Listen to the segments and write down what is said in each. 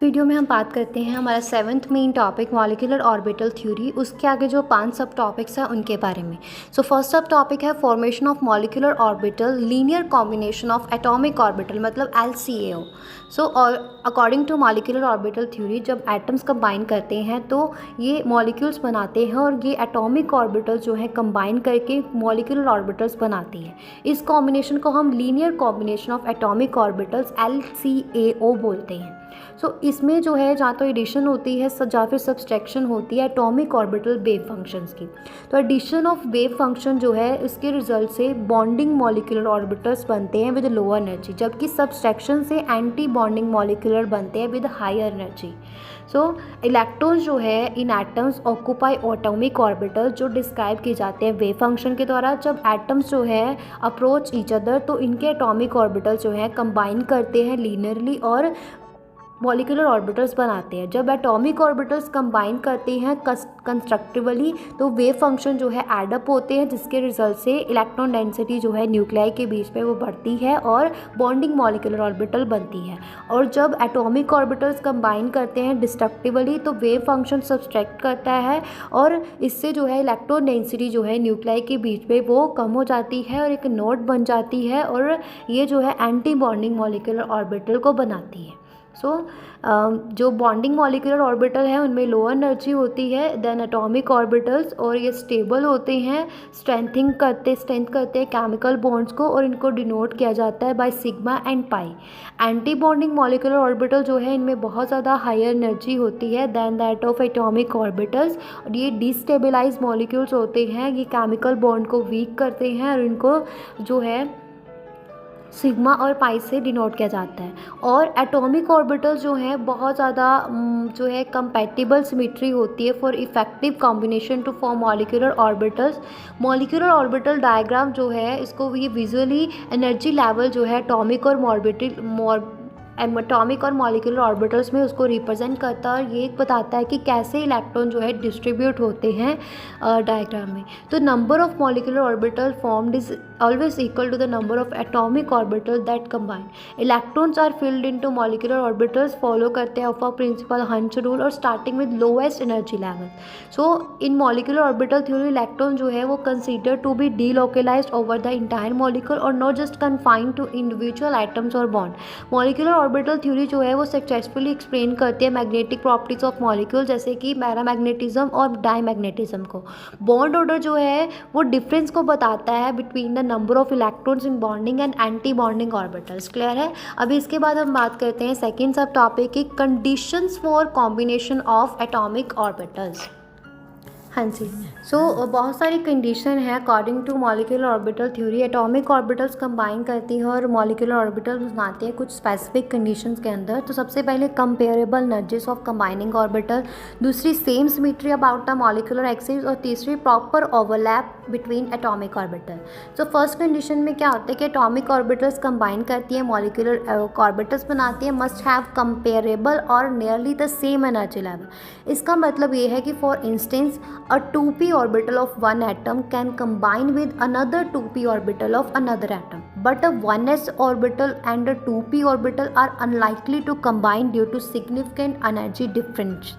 Video में हम बात करते हैं हमारा 7th main topic molecular orbital theory. उसके आगे जो 5 सब टॉपिक्स हैं उनके बारे में। सो फर्स्ट सब टॉपिक है formation of molecular orbital linear combination of atomic orbital मतलब LCAO। सो और according to molecular orbital theory जब एटम्स कंबाइन करते हैं तो ये मॉलिक्यूल्स बनाते हैं और ये एटॉमिक ऑर्बिटल जो है कंबाइन करके मॉलिक्यूलर ऑर्बिटल्स बनाती है। इस कॉम्बिनेशन को हम linear combination of atomic orbitals LCAO बोलते हैं। सो इसमें जो है जहाँ तो एडिशन होती है या फिर सब्सट्रैक्शन होती है एटॉमिक ऑर्बिटल वेव फंक्शंस की। तो एडिशन ऑफ वेव फंक्शन जो है इसके रिजल्ट से बॉन्डिंग मॉलिक्यूलर ऑर्बिटल्स बनते हैं विद लोअर एनर्जी, जबकि सब्सट्रैक्शन से एंटी बॉन्डिंग मॉलिक्यूलर बनते हैं with higher energy. So electrons जो है in atoms occupy atomic orbital जो डिस्क्राइब किए जाते हैं वेव फंक्शन के द्वारा। जब एटम्स जो है अप्रोच ईच अदर तो इनके एटॉमिक ऑर्बिटल जो है कंबाइन करते हैं लीनियरली और मॉलिक्यूलर ऑर्बिटल्स बनाते हैं। जब एटॉमिक ऑर्बिटल्स कंबाइन करते हैं कंस्ट्रक्टिवली तो वेव फंक्शन जो है एडअप होते हैं, जिसके रिजल्ट से इलेक्ट्रॉन डेंसिटी जो है न्यूक्लियाई के बीच में वो बढ़ती है और बॉन्डिंग मॉलिक्यूलर ऑर्बिटल बनती है। और जब एटॉमिक ऑर्बिटल्स कंबाइन करते हैं डिस्ट्रक्टिवली तो वेव फंक्शन सब्सट्रैक्ट करता है और इससे जो है इलेक्ट्रॉन डेंसिटी जो है न्यूक्लियाई के बीच में वो कम हो जाती है और एक नोड बन जाती है और ये जो है एंटी बॉन्डिंग मॉलिक्यूलर ऑर्बिटल को बनाती है। जो बॉन्डिंग मॉलिक्यूलर ऑर्बिटल है उनमें लोअर एनर्जी होती है देन एटॉमिक ऑर्बिटल्स और ये स्टेबल होते हैं, स्ट्रेंथ करते हैं केमिकल बॉन्ड्स को और इनको डिनोट किया जाता है by sigma and pi. Anti bonding molecular orbital जो है इनमें बहुत ज़्यादा हायर एनर्जी होती है than that of atomic orbitals और ये डिस्टेबलाइज मॉलिक्यूल्स होते हैं, ये केमिकल बॉन्ड को वीक करते हैं और इनको जो है सिग्मा और पाई से डिनोट किया जाता है। और एटॉमिक ऑर्बिटल जो है बहुत ज़्यादा जो है कंपैटिबल सिमेट्री होती है for effective combination to form molecular orbitals. Molecular orbital diagram जो है इसको ये विजुअली एनर्जी लेवल जो है एटॉमिक और मॉलिक्यूलर ऑर्बिटल्स में उसको रिप्रेजेंट करता है और ये बताता है कि कैसे इलेक्ट्रॉन जो है डिस्ट्रीब्यूट होते हैं डायग्राम में। तो number of molecular orbital formed is always equal to the number of atomic orbital that combine. Electrons are filled into molecular orbitals follow करते हैं of a principle Hund rule और starting with lowest energy level. So in molecular orbital theory electron जो है वो consider to be delocalized over the entire molecule और not just confined to individual items और bond. Molecular orbital theory जो है वो successfully explain करती है मैग्नेटिक प्रॉपर्टीज ऑफ मॉलिक्यूल जैसे कि पैरामैग्नेटिज्म और डायमैग्नेटिज्म को। बॉन्ड ऑर्डर जो है वो डिफरेंस को बताता है between the number of electrons in bonding and anti bonding orbitals. Clear है। अभी इसके बाद हम बात करते हैं सेकेंड सब टॉपिक की conditions for combination of atomic orbitals. हाँ जी। सो बहुत सारी कंडीशन है according to molecular orbital theory. Atomic orbitals combine करती है और मॉलिक्यूलर ऑर्बिटल्स बनाती है कुछ स्पेसिफिक कंडीशंस के अंदर। तो सबसे पहले comparable energies of combining orbital, दूसरी same symmetry about the molecular axis और तीसरी proper overlap between atomic orbital. तो फर्स्ट कंडीशन में क्या होता है कि एटॉमिक ऑर्बिटल्स कंबाइन करती है मॉलिक्यूलर ऑर्बिटल्स बनाती है मस्ट हैव कंपेरेबल और nearly the same energy level. इसका मतलब ये है कि for instance a 2p orbital of one atom can combine with another 2p orbital of another atom, but a 1s orbital and a 2p orbital are unlikely to combine due to significant energy difference.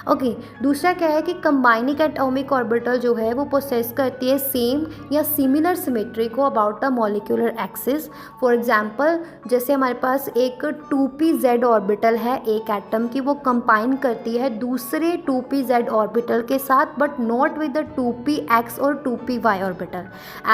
Okay दूसरा क्या है कि combining atomic orbital जो है वो possess करती है same या सिमिलर सिमेट्री को about the molecular axis. For example जैसे हमारे पास एक 2pz ऑर्बिटल है एक एटम की, वो कंबाइन करती है दूसरे 2pz ऑर्बिटल के साथ but not with the 2px और 2py orbital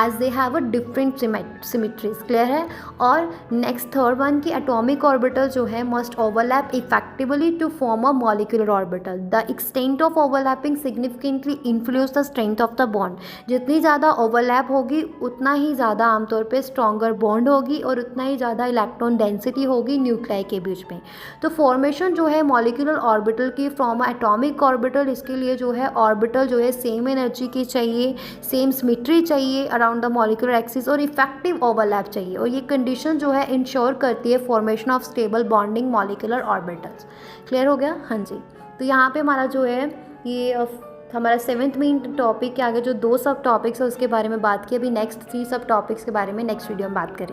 as they have a different symmetries. Clear है। और नेक्स्ट थर्ड वन की एटॉमिक ऑर्बिटल जो है must overlap effectively to form a molecular orbital. The extent of overlapping significantly influence the strength of the bond. जितनी ज़्यादा overlap होगी उतना ही ज़्यादा आमतौर पे स्ट्रॉन्गर बॉन्ड होगी और उतना ही ज़्यादा इलेक्ट्रॉन डेंसिटी होगी न्यूक्लियाई के बीच में। तो फॉर्मेशन जो है मॉलिक्यूलर ऑर्बिटल की फ्रॉम एटॉमिक ऑर्बिटल, इसके लिए जो है ऑर्बिटल जो है सेम एनर्जी की चाहिए, सेम सिमेट्री चाहिए अराउंड द मॉलिक्यूलर एक्सिस और इफेक्टिव ओवरलैप चाहिए। और ये कंडीशन जो है इंश्योर करती है formation of stable bonding molecular orbitals. Clear हो गया। हाँ जी। तो यहाँ पे हमारा जो है ये हमारा 7th मेन टॉपिक के आगे जो 2 सब टॉपिक्स है उसके बारे में बात की। अभी नेक्स्ट 3 सब टॉपिक्स के बारे में नेक्स्ट वीडियो में बात करें।